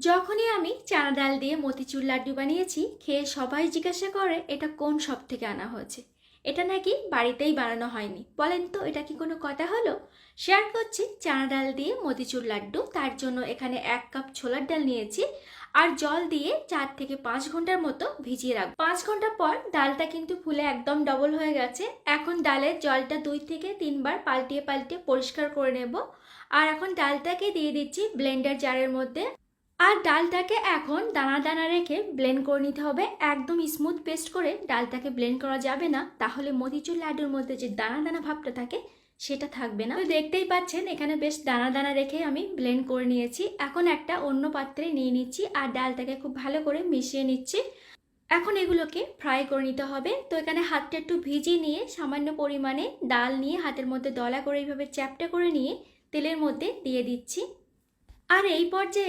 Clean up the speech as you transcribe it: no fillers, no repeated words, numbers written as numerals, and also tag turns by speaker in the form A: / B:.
A: যখনই আমি চানা ডাল দিয়ে মতিচুর লাড্ডু বানিয়েছি, খেয়ে সবাই জিজ্ঞাসা করে এটা কোন শপ থেকে আনা হয়েছে। এটা নাকি বাড়িতেই বানানো হয়নি। বলেন তো এটা কি কোনো কথা হলো? শেয়ার করছি চানা ডাল দিয়ে মতিচুর লাড্ডু। তার জন্য এখানে 1 কাপ ছোলার ডাল নিয়েছি আর জল দিয়ে 4 থেকে 5 ঘন্টার মতো ভিজিয়ে রাখবো। 5 ঘন্টা পর ডালটা কিন্তু ফুলে একদম ডবল হয়ে গেছে। এখন ডালের জলটা 2 থেকে 3 বার পাল্টিয়ে পাল্টিয়ে পরিষ্কার করে নেব। আর এখন ডালটাকে দিয়ে দিচ্ছি ব্লেন্ডার জারের মধ্যে। আর ডালটাকে এখন দানা দানা রেখে ব্লেন্ড করে নিতে হবে। একদম স্মুথ পেস্ট করে ডালটাকে ব্লেন্ড করা যাবে না, তাহলে মতিচুর লাড্ডুর মধ্যে যে দানা দানা ভাবটা থাকে সেটা থাকবে না। তো দেখতেই পাচ্ছেন এখানে বেশ দানা দানা রেখে আমি ব্লেন্ড করে নিয়েছি। এখন একটা অন্য পাত্রে নিয়ে নিচ্ছি আর ডালটাকে খুব ভালো করে মিশিয়ে নিচ্ছি। এখন এগুলোকে ফ্রাই করে নিতে হবে। তো এখানে হাতটা একটু ভিজিয়ে নিয়ে সামান্য পরিমাণে ডাল নিয়ে হাতের মধ্যে দলা করে এইভাবে চ্যাপটা করে নিয়ে তেলের মধ্যে দিয়ে দিচ্ছি। আর এই পর্যায়ে